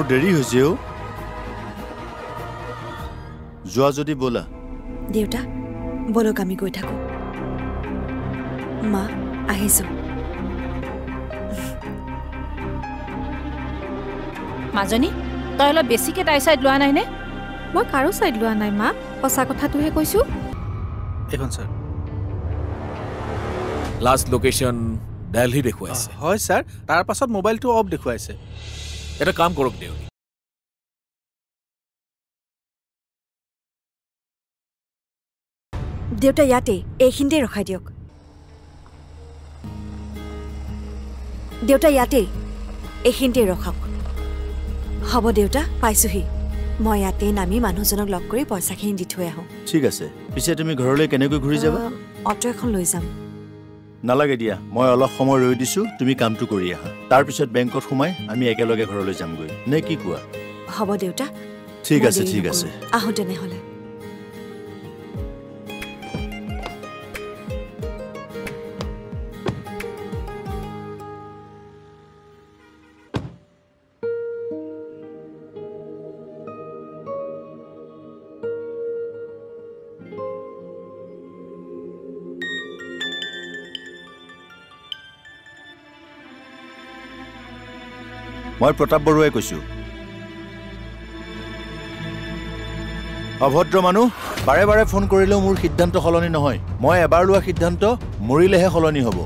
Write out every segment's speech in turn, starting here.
দেৰি হৈছে অ যোৱা যদি বলা দেউতা বলক আমি গৈ থাকো মা আহিছো মাজনী তই অলপ বেছিকে তাই সাইড লোৱা নাই নে মই কাৰো সাইড লোৱা নাই মা সঁচা কথাটোহে কৈছো এখন স্যাৰ লাস্ট লোকেশন দিল্লী দেখুৱাইছে হয় স্যাৰ তাৰ পাছত মোবাইলটো অফ দেখুৱাইছে এটা কাম কৰক দেউ দেউতা ইয়াতে এইখিনিতে ৰখাই দিয়ক দেউতা ইয়াতে এইখিনিতে ৰখাওক হ'ব দেউতা পাইছোহি মই ইয়াতে নামি মানুহজনক লগ কৰি পইচাখিনি দি থৈ আহোঁ ঠিক আছে পিছে তুমি ঘৰলৈ কেনেকৈ ঘূৰি যাবা অটো এখন লৈ যাম নালাগে দিয়া মই অলপ সময় ৰৈ দিছো তুমি কামটো কৰি আহা তাৰ পিছত বেংকত সোমাই আমি একেলগে ঘৰলৈ যামগৈ নে কি কোৱা হ'ব দেউতা ঠিক আছে আহোঁ তেনেহ'লে মই প্ৰতাপ বৰুৱাই কৈছো অভদ্ৰ মানুহ বাৰে বাৰে ফোন কৰিলেও মোৰ সিদ্ধান্ত সলনি নহয় মই এবাৰ লোৱা সিদ্ধান্ত মৰিলেহে সলনি হ'ব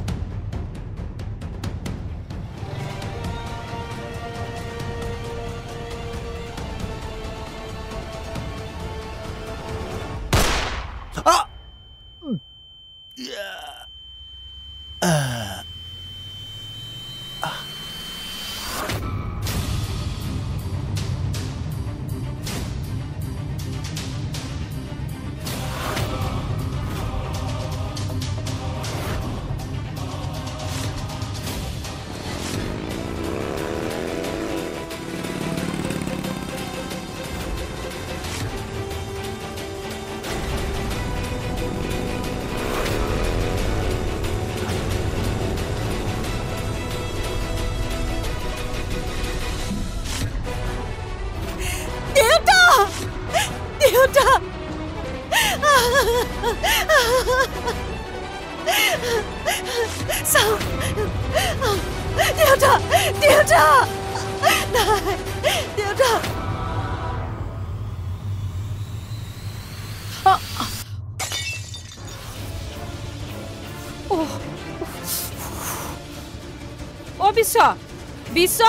বিশ্ব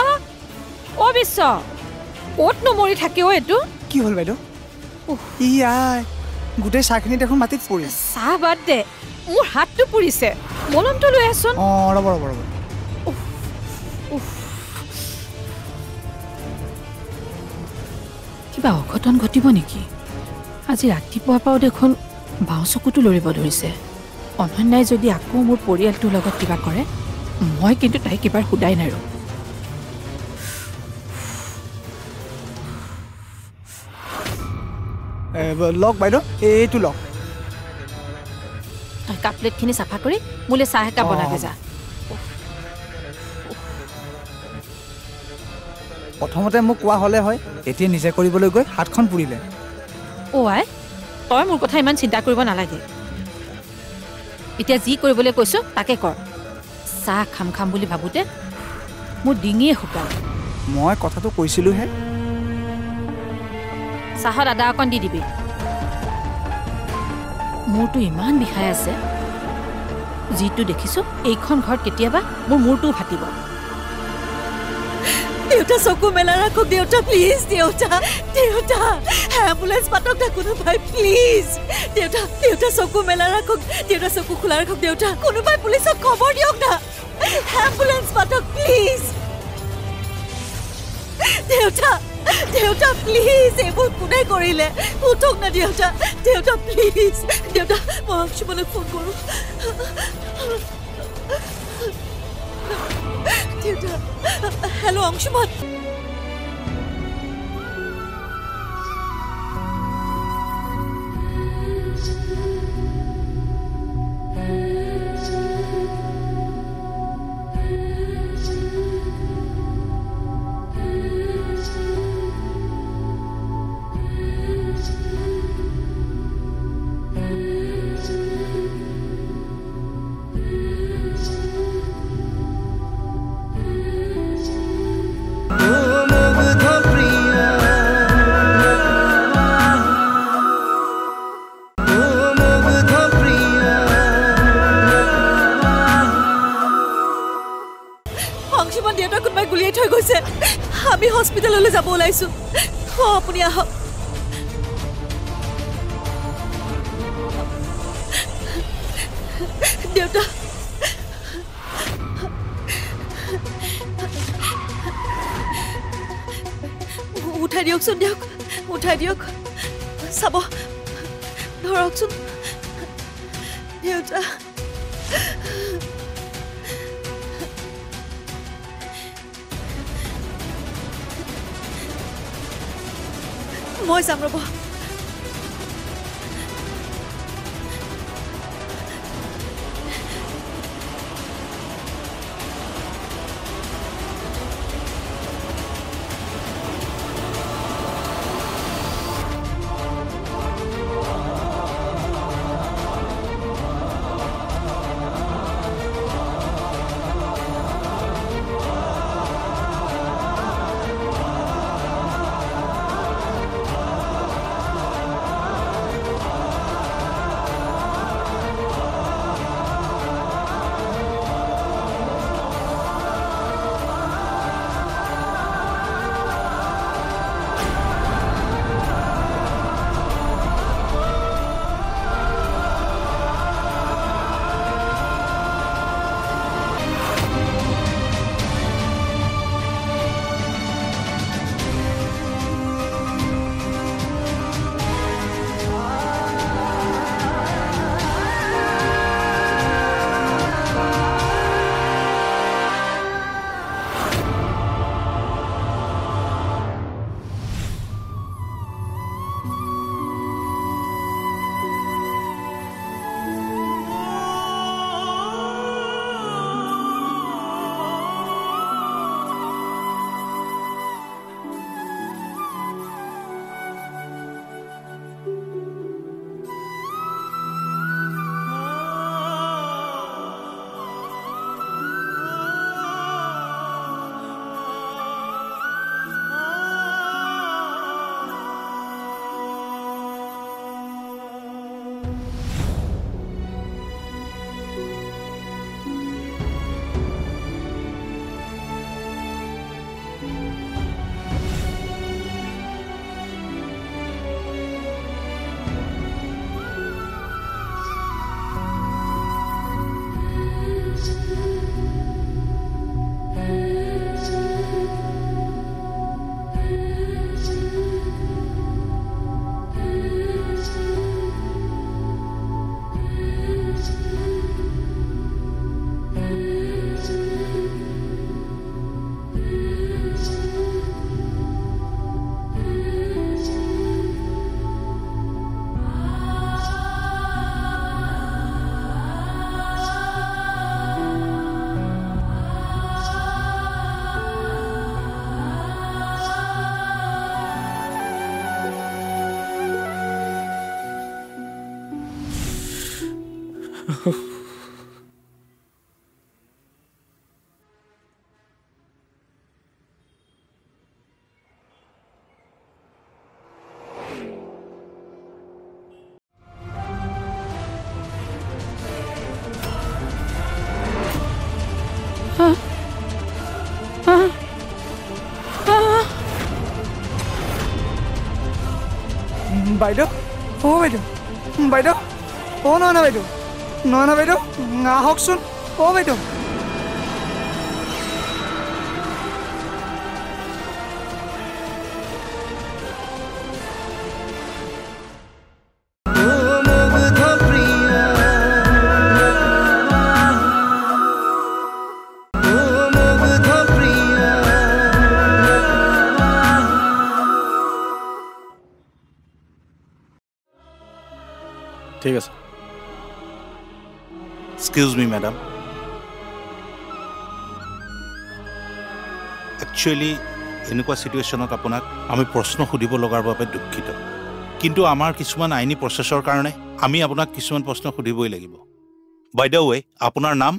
ও বিশ্ব ক'ত নমৰি থাকে অ এইটো কি হ'ল বাইদেউ ইয়াই গোটেই চাহখিনি দেখোন মাটিত পৰিল চাহ বাদ দে মোৰ হাতটো পুৰিছে মলমটো লৈ আছোন ৰ'ব কিবা অঘটন ঘটিব নেকি আজি ৰাতিপুৱাৰ পৰাও দেখোন বাওঁ চকুটো লৰিব ধৰিছে অনন্যাই যদি আকৌ মোৰ পৰিয়ালটোৰ লগত কিবা কৰে মই কিন্তু তাই কিবাৰ সুদাই নাই লওক বাইদেউ এইটো লওক তই কাপ প্লেটখিনি চাফা কৰি মোলৈ চাহ একাপ বনাবি যা প্ৰথমতে মোক কোৱা হ'লে হয় এতিয়া নিজে কৰিবলৈ গৈ হাতখন পুৰিলে আই তই মোৰ কথা ইমান চিন্তা কৰিব নালাগে এতিয়া যি কৰিবলৈ কৈছো তাকে কৰ চাহ খাম বুলি ভাবোতে মোৰ ডিঙিয়ে শুকাল মই কথাটো কৈছিলোহে চাহত আদা অকণ দি দিবি মূৰটো ইমান বিষাই আছে যিটো দেখিছো এইখন ঘৰত কেতিয়াবা মোৰ মূৰটো ফাটিব দেউতা চকু মেলা ৰাখক দেউতা প্লিজ দেউতা এম্বুলেন্স মাতক না কোনোবাই প্লিজ দেউতা চকু মেলা ৰাখক দেউতা চকু খোলা ৰাখক দেউতা কোনোবাই পুলিচক খবৰ দিয়ক না এম্বুলেন্স মাতক প্লিজ দেউতা প্লিজ এইবোৰ কোনে কৰিলে উঠক না দেউতা প্লিজ দেউতা মই অংশুমানক ফোন কৰো দেউতা হেল্ল' অংশুমান শ্ৰীমান দেউতাক কোনোবাই গুলিয়াই থৈ গৈছে আমি হস্পিটেললৈ যাব ওলাইছো আপুনি আহক দেউতা উঠাই দিয়কচোন দিয়ক উঠাই দিয়ক চাব ধৰকচোন দেউতা মই যাম ৰ'ব বাইদেউ অ বাইদেউ বাইদেউ অ নহয় বাইদেউ নহয় বাইদেউ আহকচোন অ বাইদেউ ঠিক আছে এক্সকিউজ মি মেডাম একচুৱেলি এনেকুৱা চিটুৱেশ্যনত আপোনাক আমি প্ৰশ্ন সুধিব লগাৰ বাবে দুখিত কিন্তু আমাৰ কিছুমান আইনী প্ৰচেছৰ কাৰণে আমি আপোনাক কিছুমান প্ৰশ্ন সুধিবই লাগিব বাই দ্য ৱে আপোনাৰ নাম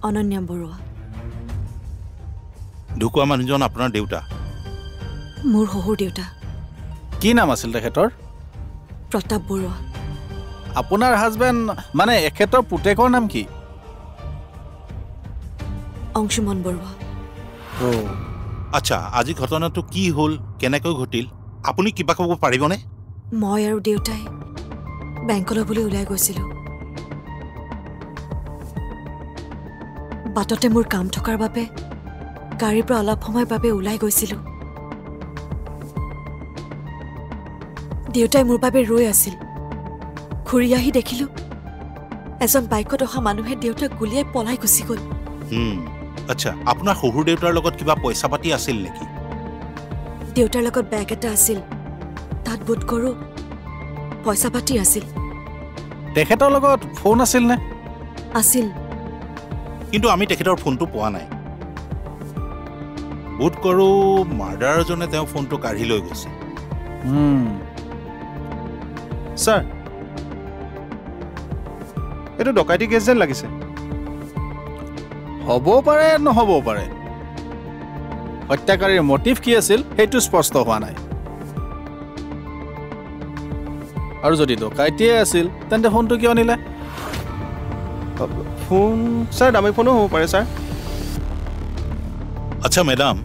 অনন্যা বৰুৱা ঢুকুৱা মানুহজন আপোনাৰ দেউতা মোৰ শহুৰ দেউতা কি নাম আছিল তেখেতৰ প্ৰতাপ বৰুৱা আপোনাৰ হাজবেণ্ড মানে এখেতৰ পুতেকৰ নাম কি অংশুমন বৰুৱা আচ্ছা আজি ঘটনাটো কি হ'ল কেনেকৈ ঘটিল আপুনি কিবা ক'ব পাৰিবনে মই আৰু দেউতাই বেংকলৈ বুলি ওলাই গৈছিলোঁ বাটতে মোৰ কাম থকাৰ বাবে গাড়ীৰ পৰা অলপ সময়ৰ বাবে ওলাই গৈছিলোঁ দেউতাই মোৰ বাবে ৰৈ আছিল ঘূৰি আহি দেখিলোঁ এজন বাইকত অহা মানুহে দেউতাক গুলিয়াই পলাই গুচি গ'ল আচ্ছা আপোনাৰ শহুৰ দেউতাৰ লগত কিবা পইচা পাতি আছিল নেকি দেউতাৰ লগত বেগ এটা আছিল তাত বোধ কৰোঁ পইচা পাতি আছিল তেখেতৰ লগত ফোন আছিল নে আছিল কিন্তু আমি তেখেতৰ ফোনটো পোৱা নাই বোধ কৰোঁ মাৰ্ডাৰজনে তেওঁ ফোনটো কাঢ়ি লৈ গৈছে ছাৰ এইটো ডকাইতি কেছ যেন লাগিছে হ'ব পাৰে নহ'বও পাৰে হত্যাকাৰীৰ মটিভ কি আছিল সেইটো স্পষ্ট হোৱা নাই আৰু যদি ডকাইতিয়ে আছিল তেন্তে ফোনটো কিয় নিলে ফোন ছাৰ দামী ফোনো হ'ব পাৰে ছাৰ আচ্ছা মেডাম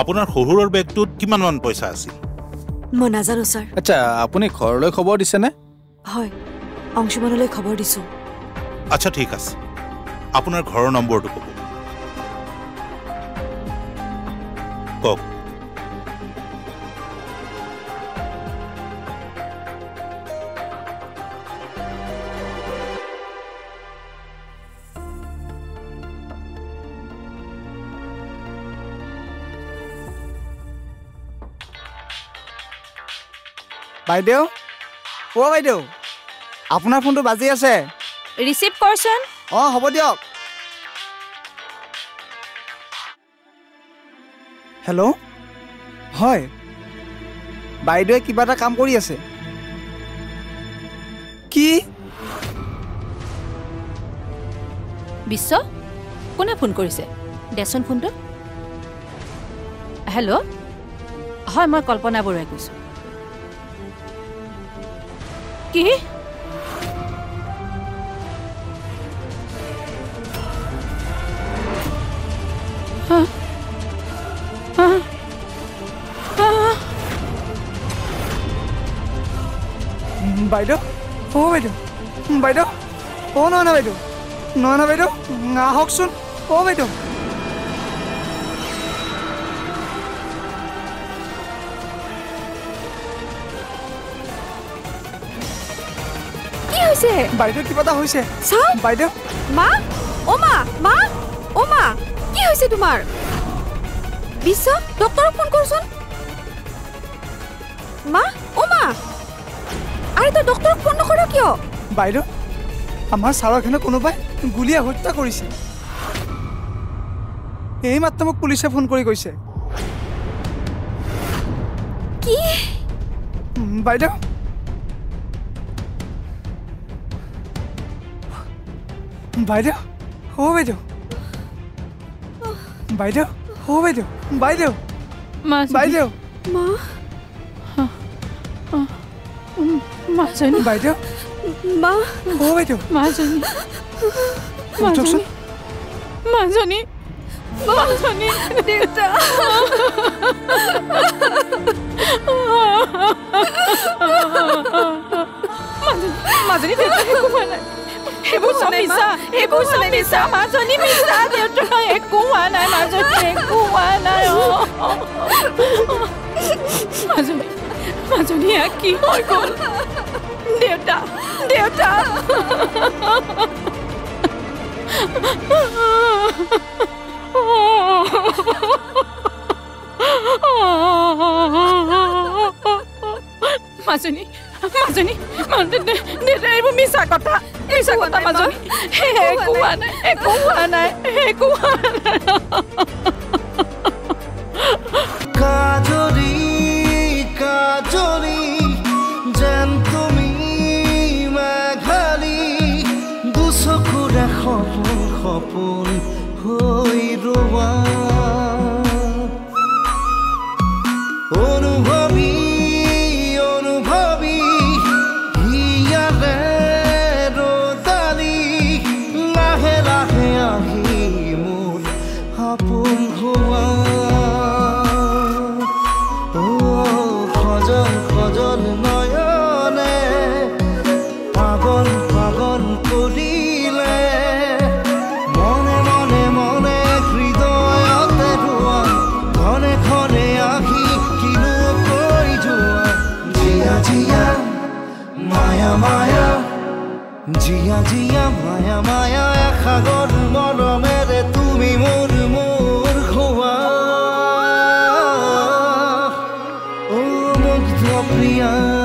আপোনাৰ শহুৰৰ বেগটোত কিমানমান পইচা আছিল মই নাজানো ছাৰ আচ্ছা আপুনি ঘৰলৈ খবৰ দিছেনে হয় অংশুমনলৈ খবৰ দিছোঁ আচ্ছা ঠিক আছে আপোনাৰ ঘৰৰ নম্বৰটো ক'ব কওক বাইদেউ বাইদেউ আপোনাৰ ফোনটো বাজি আছে ৰিচিভ কৰচোন হ'ব দিয়ক হেল্ল' হয় বাইদেৱে কিবা এটা কাম কৰি আছে কি বিশ্ব কোনে ফোন কৰিছে দেচোন ফোনটো হেল্ল' হয় মই কল্পনা বৰুৱাই কৈছোঁ কি বাইদেউ বাইদেউ বাইদেউ নয়না বাইদেউ নয়না বাইদেউ আহকচোন বাইদেউ কি হৈছে বাইদেউ কিবা এটা হৈছে চাও বাইদেউ মা ও মা মা ও মা কি হৈছে তোমাৰ বিশ্ব ডক্টৰক ফোন কৰচোন মা ও মা আৰে তই ডক্টৰক ফোন নকৰ কিয় বাইদেউ আমাৰ ছাৰক হেনো কোনোবাই গুলীয়াই হত্যা কৰিছে এই মাত্ৰ মোক পুলিচে ফোন কৰি কৈছে কি বাইদেউ বাইদেউ বাইদেউ বাইদেউ বাইদেউ বাইদেউ বাইদেউ মা মাজনী বাইদেউ মা বাইদেউ মাজনী উঠকচোন মাজনী মাজনী দেউতা মাজনী দেউতা একো হোৱা নাই এইবোৰ চব মিছা এইবোৰ চব মিছা মাজনী মিছা দেউতা একো হোৱা নাই মাজনী একো হোৱা নাই মাজনী মাজনী কি হৈ গ'ল দেউতা দেউতা মাজনী মাজনী দেউতা এইবোৰ মিছা কথা মাজনী একো হোৱা নাই একো হোৱা নাই একো হোৱা নাই কাজৰি কাজৰি যেন তুমি মেঘালি দুচকুৰে সপোন সপোন হৈ ৰোৱা অনুভৱী অনুভৱী হিয়াৰে ৰদালি লাহে লাহে মায়া মায়া জিয়া জিয়া মায়া মায়া এসাগৰ মৰমেৰে তুমি মোৰ মোৰ খোৱা অ মুগ্ধ প্ৰিয়া